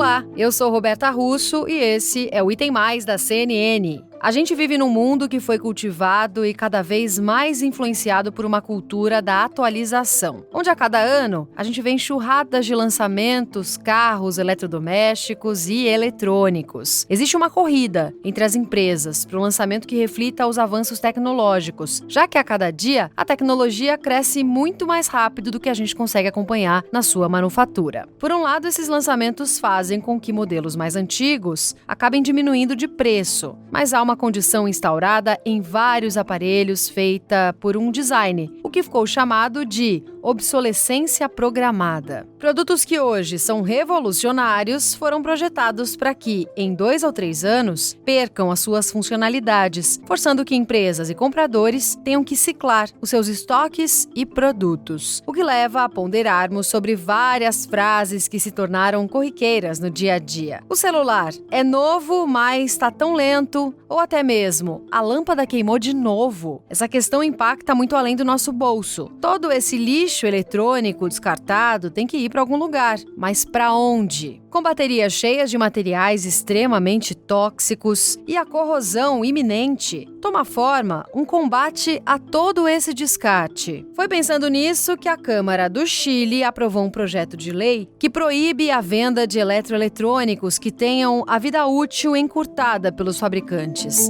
Olá, eu sou Roberta Russo e esse é o Item Mais da CNN. A gente vive num mundo que foi cultivado e cada vez mais influenciado por uma cultura da atualização, onde a cada ano a gente vê enxurradas de lançamentos, carros, eletrodomésticos e eletrônicos. Existe uma corrida entre as empresas para o lançamento que reflita os avanços tecnológicos, já que a cada dia a tecnologia cresce muito mais rápido do que a gente consegue acompanhar na sua manufatura. Por um lado, esses lançamentos fazem com que modelos mais antigos acabem diminuindo de preço, mas há uma condição instaurada em vários aparelhos feita por um design, o que ficou chamado de obsolescência programada. Produtos que hoje são revolucionários foram projetados para que, em 2 ou 3 anos, percam as suas funcionalidades, forçando que empresas e compradores tenham que ciclar os seus estoques e produtos, o que leva a ponderarmos sobre várias frases que se tornaram corriqueiras no dia a dia. O celular é novo, mas está tão lento, ou até mesmo, a lâmpada queimou de novo. Essa questão impacta muito além do nosso bolso. Todo esse lixo eletrônico descartado tem que ir para algum lugar, mas para onde? Com baterias cheias de materiais extremamente tóxicos e a corrosão iminente, toma forma um combate a todo esse descarte. Foi pensando nisso que a Câmara do Chile aprovou um projeto de lei que proíbe a venda de eletroeletrônicos que tenham a vida útil encurtada pelos fabricantes.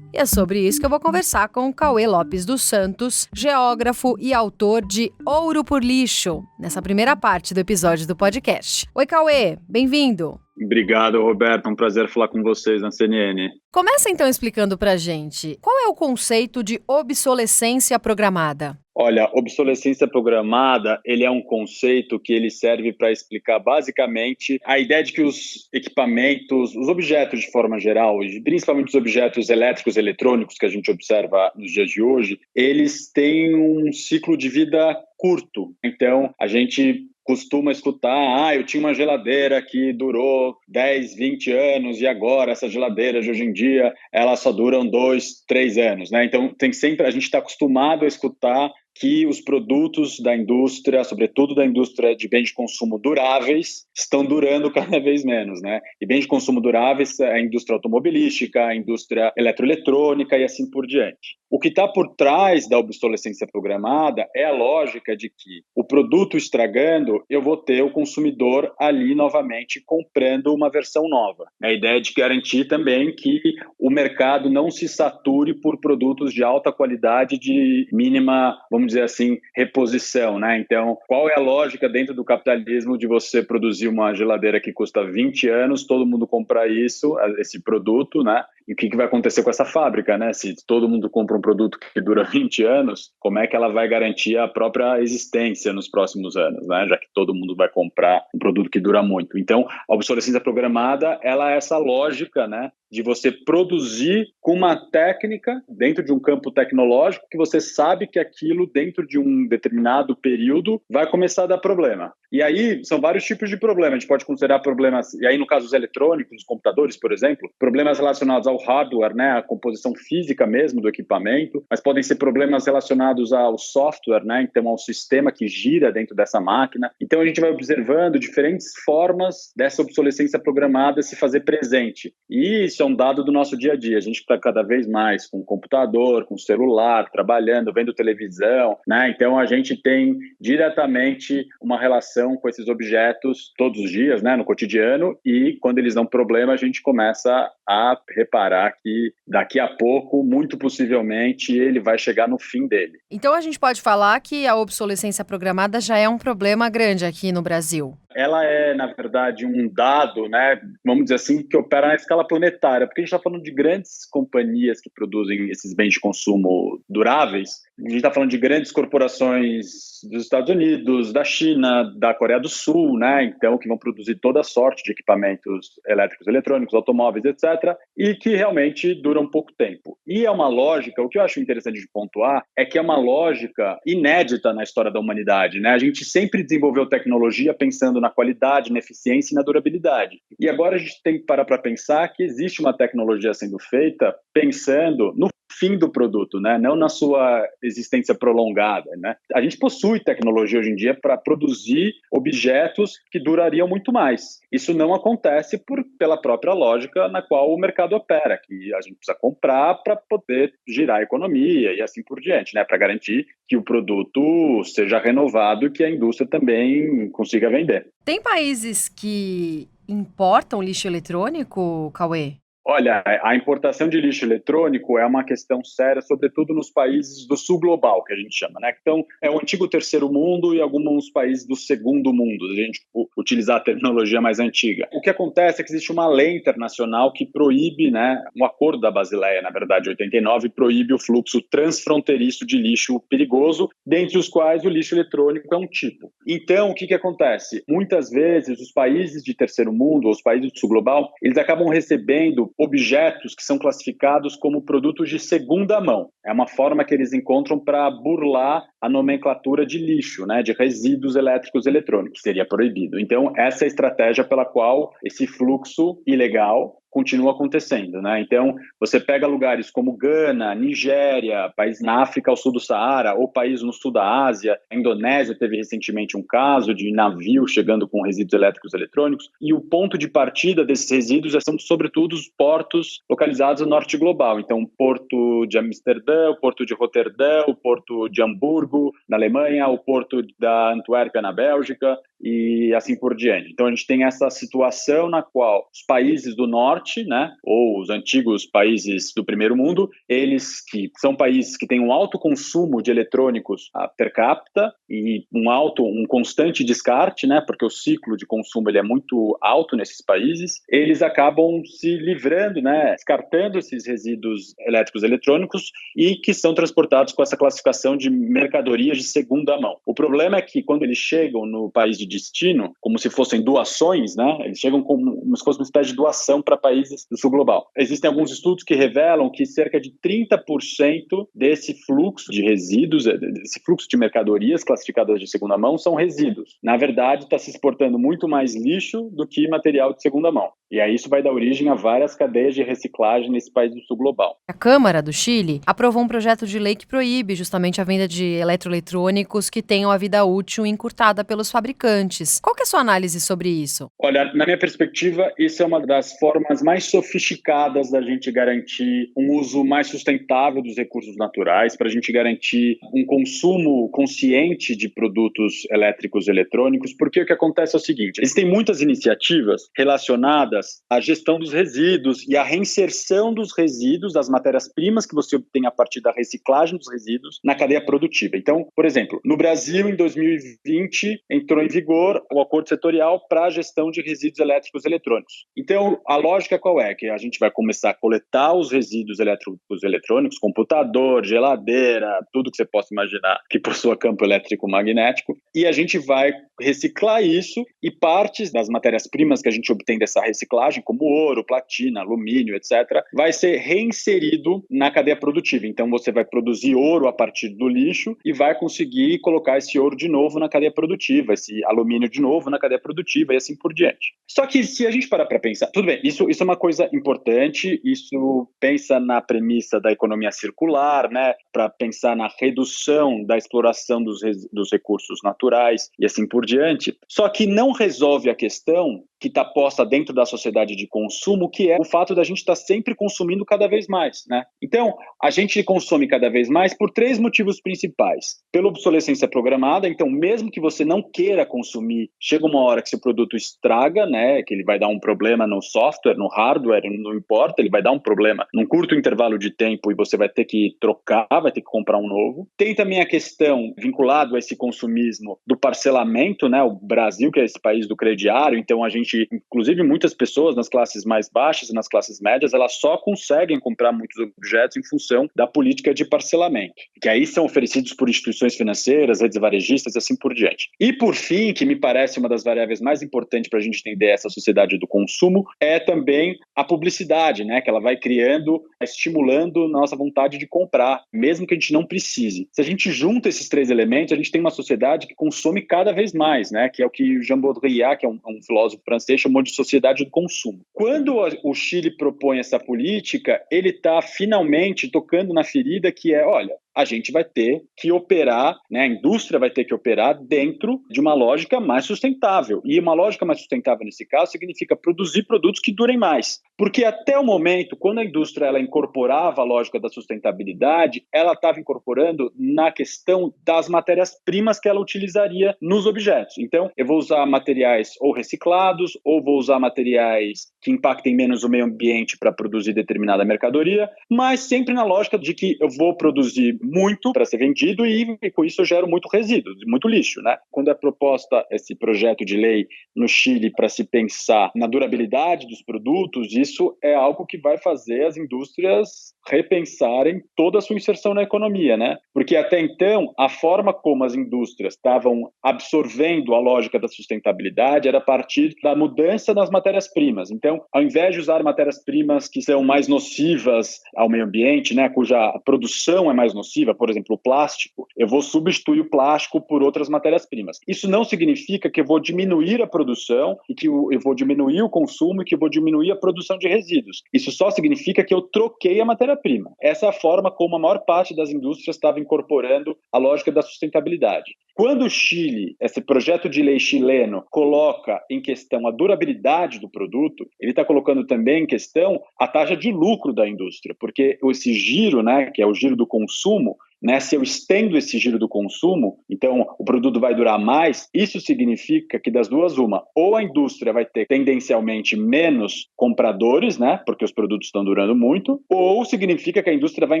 E é sobre isso que eu vou conversar com o Cauê Lopes dos Santos, geógrafo e autor de Ouro por Lixo, nessa primeira parte do episódio do podcast. Oi, Cauê, bem-vindo! Obrigado, Roberto. Um prazer falar com vocês na CNN. Começa então explicando pra gente, qual é o conceito de obsolescência programada? Olha, obsolescência programada, ele é um conceito que ele serve para explicar basicamente a ideia de que os equipamentos, os objetos de forma geral, principalmente os objetos elétricos e eletrônicos que a gente observa nos dias de hoje, eles têm um ciclo de vida curto. Então, a gente costuma escutar, eu tinha uma geladeira que durou 10, 20 anos e agora essas geladeiras de hoje em dia, elas só duram 2, 3 anos, né? Então, a gente está acostumado a escutar que os produtos da indústria, sobretudo da indústria de bens de consumo duráveis, estão durando cada vez menos, né? E bens de consumo duráveis é a indústria automobilística, a indústria eletroeletrônica e assim por diante. O que está por trás da obsolescência programada é a lógica de que o produto estragando, eu vou ter o consumidor ali novamente comprando uma versão nova. A ideia é de garantir também que o mercado não se sature por produtos de alta qualidade de mínima, vamos dizer assim, reposição, né? Então, qual é a lógica dentro do capitalismo de você produzir uma geladeira que custa 20 anos, todo mundo comprar esse produto, né? E o que vai acontecer com essa fábrica, né? Se todo mundo compra um produto que dura 20 anos, como é que ela vai garantir a própria existência nos próximos anos, né? Já que todo mundo vai comprar um produto que dura muito. Então, a obsolescência programada, ela é essa lógica, né? De você produzir com uma técnica dentro de um campo tecnológico que você sabe que aquilo dentro de um determinado período vai começar a dar problema. E aí são vários tipos de problemas. A gente pode considerar problemas, e aí no caso dos eletrônicos, dos computadores, por exemplo, problemas relacionados ao hardware, né, a composição física mesmo do equipamento, mas podem ser problemas relacionados ao software, né, então ao sistema que gira dentro dessa máquina. Então a gente vai observando diferentes formas dessa obsolescência programada se fazer presente. E isso é um dado do nosso dia a dia. A gente está cada vez mais com computador, com celular, trabalhando, vendo televisão, né? Então a gente tem diretamente uma relação com esses objetos todos os dias, né, no cotidiano, e quando eles dão problema, a gente começa a reparar que daqui a pouco, muito possivelmente, ele vai chegar no fim dele. Então a gente pode falar que a obsolescência programada já é um problema grande aqui no Brasil. Ela é, na verdade, um dado, né, vamos dizer assim, que opera na escala planetária, porque a gente está falando de grandes companhias que produzem esses bens de consumo duráveis. A gente está falando de grandes corporações dos Estados Unidos, da China, da Coreia do Sul, né, então, que vão produzir toda sorte de equipamentos elétricos, eletrônicos, automóveis, etc., e que realmente duram pouco tempo. E é uma lógica, o que eu acho interessante de pontuar, é que é uma lógica inédita na história da humanidade, né? A gente sempre desenvolveu tecnologia pensando na qualidade, na eficiência e na durabilidade. E agora a gente tem que parar para pensar que existe uma tecnologia sendo feita pensando no fim do produto, né? Não na sua existência prolongada, né? A gente possui tecnologia hoje em dia para produzir objetos que durariam muito mais. Isso não acontece pela própria lógica na qual o mercado opera, que a gente precisa comprar para poder girar a economia e assim por diante, né? Para garantir que o produto seja renovado e que a indústria também consiga vender. Tem países que importam lixo eletrônico, Cauê? Olha, a importação de lixo eletrônico é uma questão séria, sobretudo nos países do sul global, que a gente chama, né? Então, é o antigo terceiro mundo e alguns países do segundo mundo, a gente utilizar a terminologia mais antiga. O que acontece é que existe uma lei internacional que proíbe, né, um acordo da Basileia, na verdade, 89, proíbe o fluxo transfronteiriço de lixo perigoso, dentre os quais o lixo eletrônico é um tipo. Então, o que acontece? Muitas vezes, os países de terceiro mundo, ou os países do sul global, eles acabam recebendo objetos que são classificados como produtos de segunda mão. É uma forma que eles encontram para burlar a nomenclatura de lixo, né, de resíduos elétricos e eletrônicos, que seria proibido. Então, essa é a estratégia pela qual esse fluxo ilegal continua acontecendo, né? Então, você pega lugares como Gana, Nigéria, país na África ao sul do Saara, ou país no sul da Ásia, a Indonésia teve recentemente um caso de navio chegando com resíduos elétricos e eletrônicos, e o ponto de partida desses resíduos são, sobretudo, os portos localizados no norte global. Então, o porto de Amsterdã, o porto de Roterdã, o porto de Hamburgo, na Alemanha, o porto da Antuérpia, na Bélgica, e assim por diante. Então, a gente tem essa situação na qual os países do norte, né, ou os antigos países do primeiro mundo, eles que são países que têm um alto consumo de eletrônicos per capita e um constante descarte, né, porque o ciclo de consumo ele é muito alto nesses países, eles acabam se livrando, né, descartando esses resíduos elétricos e eletrônicos e que são transportados com essa classificação de mercadorias de segunda mão. O problema é que quando eles chegam no país de destino, como se fossem doações, né? Eles chegam como se fosse uma espécie de doação para países do sul global. Existem alguns estudos que revelam que cerca de 30% desse fluxo de resíduos, desse fluxo de mercadorias classificadas de segunda mão, são resíduos. Na verdade, está se exportando muito mais lixo do que material de segunda mão. E aí isso vai dar origem a várias cadeias de reciclagem nesse país do sul global. A Câmara do Chile aprovou um projeto de lei que proíbe justamente a venda de eletroeletrônicos que tenham a vida útil encurtada pelos fabricantes. Qual que é a sua análise sobre isso? Olha, na minha perspectiva, isso é uma das formas mais sofisticadas da gente garantir um uso mais sustentável dos recursos naturais, para a gente garantir um consumo consciente de produtos elétricos e eletrônicos, porque o que acontece é o seguinte, existem muitas iniciativas relacionadas à gestão dos resíduos e à reinserção dos resíduos, das matérias-primas que você obtém a partir da reciclagem dos resíduos na cadeia produtiva. Então, por exemplo, no Brasil, em 2020, entrou em vigor o acordo setorial para a gestão de resíduos elétricos e eletrônicos. Então, a lógica qual é? Que a gente vai começar a coletar os resíduos elétricos e eletrônicos, computador, geladeira, tudo que você possa imaginar que possua campo elétrico magnético, e a gente vai reciclar isso e partes das matérias-primas que a gente obtém dessa reciclagem, como ouro, platina, alumínio, etc., vai ser reinserido na cadeia produtiva. Então, você vai produzir ouro a partir do lixo e vai conseguir colocar esse ouro de novo na cadeia produtiva, esse alumínio de novo na cadeia produtiva e assim por diante. Só que se a gente parar para pensar, tudo bem, isso é uma coisa importante, isso pensa na premissa da economia circular, né, para pensar na redução da exploração dos recursos naturais e assim por diante, só que não resolve a questão que está posta dentro da sociedade de consumo, que é o fato da gente estar sempre consumindo cada vez mais, né? Então, a gente consome cada vez mais por 3 motivos principais. Pela obsolescência programada, então, mesmo que você não queira consumir, chega uma hora que seu produto estraga, né? Que ele vai dar um problema no software, no hardware, não importa, ele vai dar um problema num curto intervalo de tempo e você vai ter que trocar, vai ter que comprar um novo. Tem também a questão vinculada a esse consumismo do parcelamento, né? O Brasil, que é esse país do crediário, então a gente, inclusive muitas pessoas nas classes mais baixas e nas classes médias, elas só conseguem comprar muitos objetos em função da política de parcelamento, que aí são oferecidos por instituições financeiras, redes varejistas e assim por diante. E por fim, que me parece uma das variáveis mais importantes para a gente entender essa sociedade do consumo, é também a publicidade, né? Que ela vai criando, estimulando nossa vontade de comprar, mesmo que a gente não precise. Se a gente junta esses três elementos, a gente tem uma sociedade que consome cada vez mais, né? Que é o que Jean Baudrillard, que é um filósofo francês, chamou de sociedade do consumo. Quando o Chile propõe essa política, ele está finalmente tocando na ferida que é, olha, a gente vai ter que operar, né, a indústria vai ter que operar dentro de uma lógica mais sustentável. E uma lógica mais sustentável, nesse caso, significa produzir produtos que durem mais. Porque até o momento, quando a indústria ela incorporava a lógica da sustentabilidade, ela estava incorporando na questão das matérias-primas que ela utilizaria nos objetos. Então, eu vou usar materiais ou reciclados, ou vou usar materiais que impactem menos o meio ambiente para produzir determinada mercadoria, mas sempre na lógica de que eu vou produzir muito para ser vendido e com isso eu gero muito resíduo, muito lixo, né? Quando é proposta esse projeto de lei no Chile para se pensar na durabilidade dos produtos, isso é algo que vai fazer as indústrias repensarem toda a sua inserção na economia, né? Porque até então, a forma como as indústrias estavam absorvendo a lógica da sustentabilidade era a partir da mudança nas matérias-primas. Então, ao invés de usar matérias-primas que são mais nocivas ao meio ambiente, né, cuja produção é mais nociva, por exemplo, o plástico, eu vou substituir o plástico por outras matérias-primas. Isso não significa que eu vou diminuir a produção e que eu vou diminuir o consumo e que eu vou diminuir a produção de resíduos. Isso só significa que eu troquei a matéria-prima. Essa é a forma como a maior parte das indústrias estava incorporando a lógica da sustentabilidade. Quando o Chile, esse projeto de lei chileno, coloca em questão a durabilidade do produto, ele está colocando também em questão a taxa de lucro da indústria, porque esse giro, né, que é o giro do consumo, né, se eu estendo esse giro do consumo, então o produto vai durar mais, isso significa que das duas uma, ou a indústria vai ter tendencialmente menos compradores, né, porque os produtos estão durando muito, ou significa que a indústria vai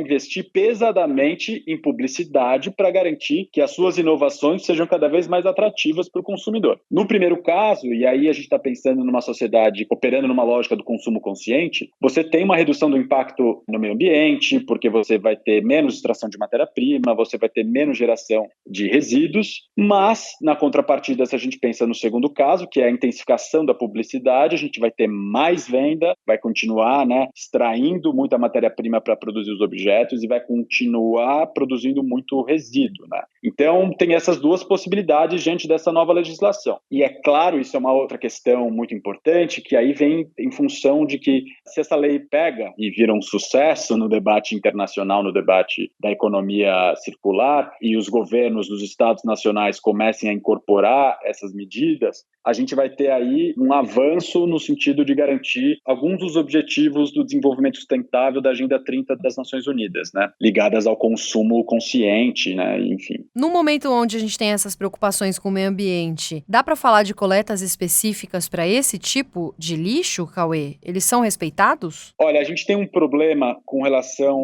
investir pesadamente em publicidade para garantir que as suas inovações sejam cada vez mais atrativas para o consumidor. No primeiro caso, e aí a gente está pensando numa sociedade operando numa lógica do consumo consciente, você tem uma redução do impacto no meio ambiente, porque você vai ter menos extração de matéria-prima, você vai ter menos geração de resíduos, mas, na contrapartida, se a gente pensa no segundo caso, que é a intensificação da publicidade, a gente vai ter mais venda, vai continuar, né, extraindo muita matéria-prima para produzir os objetos e vai continuar produzindo muito resíduo, né? Então, tem essas duas possibilidades diante dessa nova legislação. E é claro, isso é uma outra questão muito importante, que aí vem em função de que, se essa lei pega e vira um sucesso no debate internacional, no debate da economia circular, e os governos dos estados nacionais comecem a incorporar essas medidas, a gente vai ter aí um avanço no sentido de garantir alguns dos objetivos do desenvolvimento sustentável da Agenda 30 das Nações Unidas, né? Ligadas ao consumo consciente, né? Enfim. No momento onde a gente tem essas preocupações com o meio ambiente, dá para falar de coletas específicas para esse tipo de lixo, Cauê? Eles são respeitados? Olha, a gente tem um problema com relação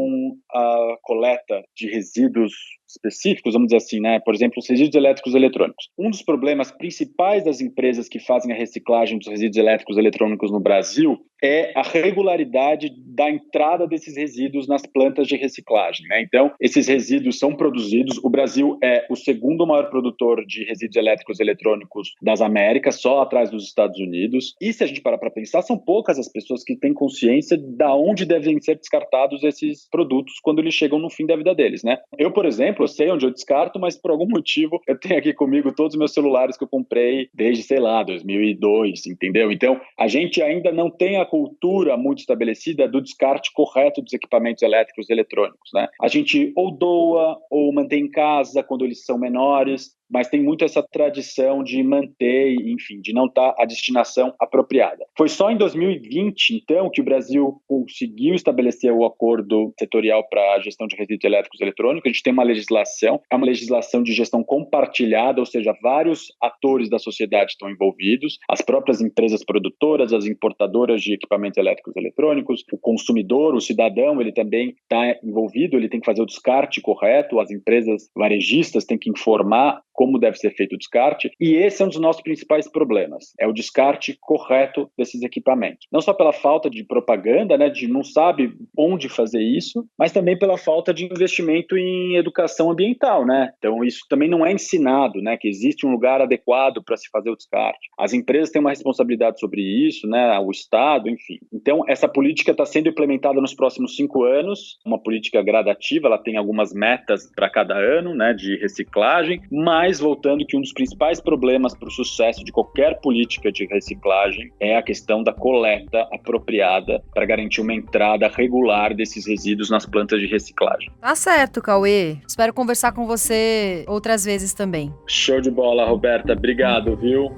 à coleta de resíduos específicos, vamos dizer assim, né? Por exemplo, os resíduos elétricos e eletrônicos. Um dos problemas principais das empresas que fazem a reciclagem dos resíduos elétricos e eletrônicos no Brasil é a regularidade da entrada desses resíduos nas plantas de reciclagem, né? Então, esses resíduos são produzidos. O Brasil é o segundo maior produtor de resíduos elétricos e eletrônicos das Américas, só atrás dos Estados Unidos. E se a gente parar para pensar, são poucas as pessoas que têm consciência de onde devem ser descartados esses produtos quando eles chegam no fim da vida deles, né? Eu, por exemplo, eu sei onde eu descarto, mas por algum motivo eu tenho aqui comigo todos os meus celulares que eu comprei desde, sei lá, 2002, entendeu? Então, a gente ainda não tem a cultura muito estabelecida do descarte correto dos equipamentos elétricos e eletrônicos, né? A gente ou doa ou mantém em casa quando eles são menores, mas tem muito essa tradição de manter, enfim, de não estar a destinação apropriada. Foi só em 2020, então, que o Brasil conseguiu estabelecer o acordo setorial para a gestão de resíduos elétricos e eletrônicos. A gente tem uma legislação, é uma legislação de gestão compartilhada, ou seja, vários atores da sociedade estão envolvidos, as próprias empresas produtoras, as importadoras de equipamentos elétricos e eletrônicos, o consumidor, o cidadão, ele também está envolvido, ele tem que fazer o descarte correto, as empresas varejistas têm que informar como deve ser feito o descarte, e esse é um dos nossos principais problemas, é o descarte correto desses equipamentos. Não só pela falta de propaganda, né, de não sabe onde fazer isso, mas também pela falta de investimento em educação ambiental, né? Então isso também não é ensinado, né, que existe um lugar adequado para se fazer o descarte. As empresas têm uma responsabilidade sobre isso, né, o Estado, enfim. Então essa política está sendo implementada nos próximos 5 anos, uma política gradativa, ela tem algumas metas para cada ano, né, de reciclagem, mas voltando que um dos principais problemas para o sucesso de qualquer política de reciclagem é a questão da coleta apropriada para garantir uma entrada regular desses resíduos nas plantas de reciclagem. Tá certo, Cauê. Espero conversar com você outras vezes também. Show de bola, Roberta. Obrigado, viu?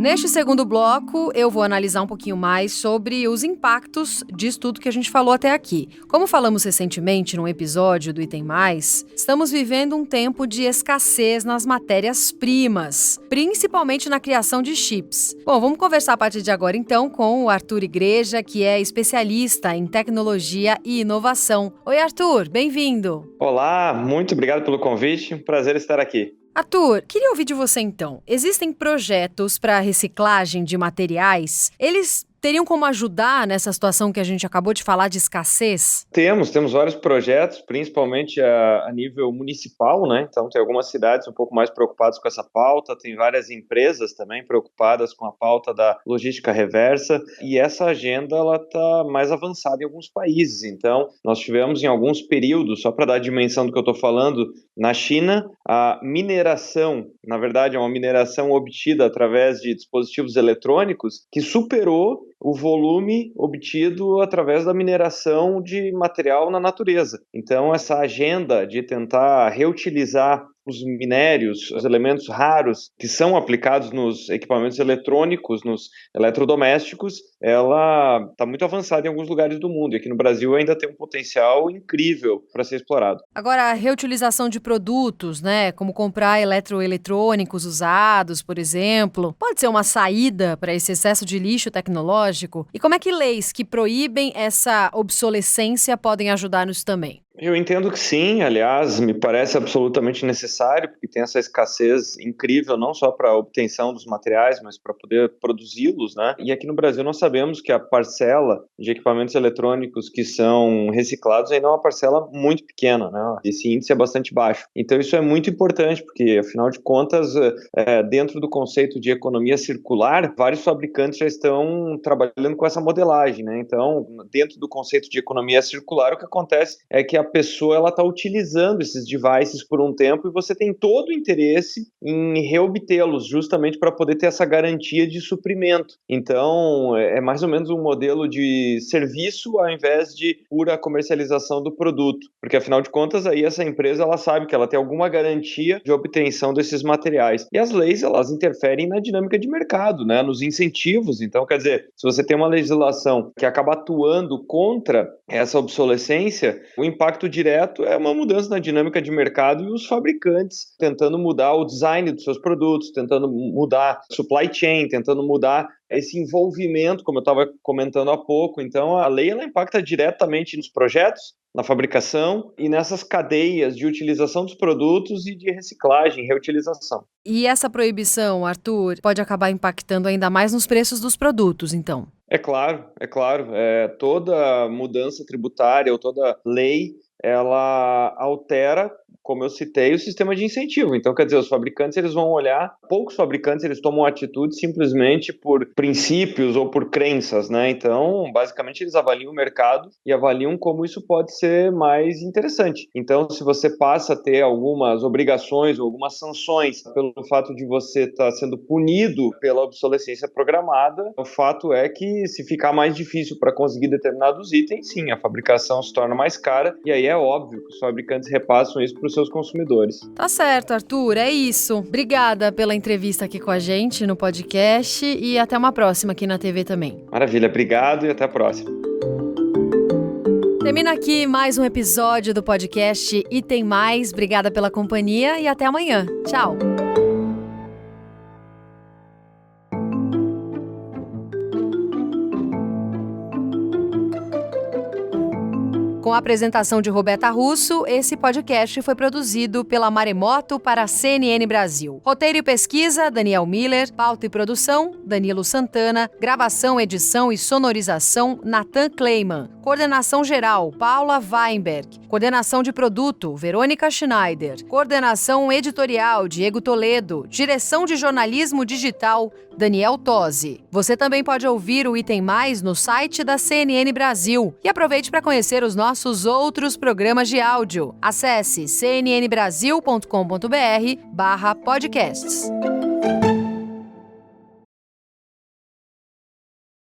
Neste segundo bloco, eu vou analisar um pouquinho mais sobre os impactos disso tudo que a gente falou até aqui. Como falamos recentemente num episódio do Item Mais, estamos vivendo um tempo de escassez nas matérias-primas, principalmente na criação de chips. Bom, vamos conversar a partir de agora então com o Arthur Igreja, que é especialista em tecnologia e inovação. Oi, Arthur, bem-vindo! Olá, muito obrigado pelo convite, um prazer estar aqui. Arthur, queria ouvir de você então. Existem projetos para reciclagem de materiais? Eles teriam como ajudar nessa situação que a gente acabou de falar de escassez? Temos vários projetos, principalmente a nível municipal, né? Então tem algumas cidades um pouco mais preocupadas com essa pauta, tem várias empresas também preocupadas com a pauta da logística reversa, e essa agenda ela está mais avançada em alguns países. Então nós tivemos em alguns períodos, só para dar a dimensão do que eu estou falando, na China, a mineração, na verdade é uma mineração obtida através de dispositivos eletrônicos que superou o volume obtido através da mineração de material na natureza. Então, essa agenda de tentar reutilizar os minérios, os elementos raros que são aplicados nos equipamentos eletrônicos, nos eletrodomésticos, ela está muito avançada em alguns lugares do mundo. E aqui no Brasil ainda tem um potencial incrível para ser explorado. Agora, a reutilização de produtos, né, como comprar eletrônicos usados, por exemplo, pode ser uma saída para esse excesso de lixo tecnológico? E como é que leis que proíbem essa obsolescência podem ajudar nisso também? Eu entendo que sim, aliás, me parece absolutamente necessário, porque tem essa escassez incrível, não só para a obtenção dos materiais, mas para poder produzi-los, né? E aqui no Brasil nós sabemos que a parcela de equipamentos eletrônicos que são reciclados ainda é uma parcela muito pequena, né? Esse índice é bastante baixo. Então isso é muito importante, porque afinal de contas, dentro do conceito de economia circular, vários fabricantes já estão trabalhando com essa modelagem, né? Então, dentro do conceito de economia circular, o que acontece é que a pessoa ela está utilizando esses devices por um tempo e você tem todo o interesse em reobtê-los, justamente para poder ter essa garantia de suprimento. Então, é mais ou menos um modelo de serviço ao invés de pura comercialização do produto, porque afinal de contas aí essa empresa ela sabe que ela tem alguma garantia de obtenção desses materiais. E as leis elas interferem na dinâmica de mercado, né, nos incentivos. Então, quer dizer, se você tem uma legislação que acaba atuando contra essa obsolescência, o impacto direto é uma mudança na dinâmica de mercado e os fabricantes tentando mudar o design dos seus produtos, tentando mudar a supply chain, tentando mudar esse envolvimento, como eu estava comentando há pouco. Então, a lei ela impacta diretamente nos projetos, na fabricação e nessas cadeias de utilização dos produtos e de reciclagem, reutilização. E essa proibição, Arthur, pode acabar impactando ainda mais nos preços dos produtos, então? É claro. Toda mudança tributária ou toda lei, ela altera, como eu citei, o sistema de incentivo. Então, quer dizer, os fabricantes eles vão olhar, poucos fabricantes eles tomam atitude simplesmente por princípios ou por crenças, né? Então, basicamente, eles avaliam o mercado e avaliam como isso pode ser mais interessante. Então, se você passa a ter algumas obrigações ou algumas sanções pelo fato de você estar sendo punido pela obsolescência programada, o fato é que se ficar mais difícil para conseguir determinados itens, sim, a fabricação se torna mais cara e aí é óbvio que os fabricantes repassam isso para os seus consumidores. Tá certo, Arthur, é isso. Obrigada pela entrevista aqui com a gente no podcast e até uma próxima aqui na TV também. Maravilha, obrigado e até a próxima. Termina aqui mais um episódio do podcast E Tem Mais. Obrigada pela companhia e até amanhã. Tchau! Com a apresentação de Roberta Russo, esse podcast foi produzido pela Maremoto para a CNN Brasil. Roteiro e pesquisa, Daniel Miller. Pauta e produção, Danilo Santana. Gravação, edição e sonorização, Nathan Kleiman. Coordenação geral, Paula Weinberg. Coordenação de produto, Verônica Schneider. Coordenação editorial, Diego Toledo. Direção de jornalismo digital, Daniel Tosi. Você também pode ouvir o Item Mais no site da CNN Brasil. E aproveite para conhecer os nossos outros programas de áudio. Acesse cnnbrasil.com.br/podcasts.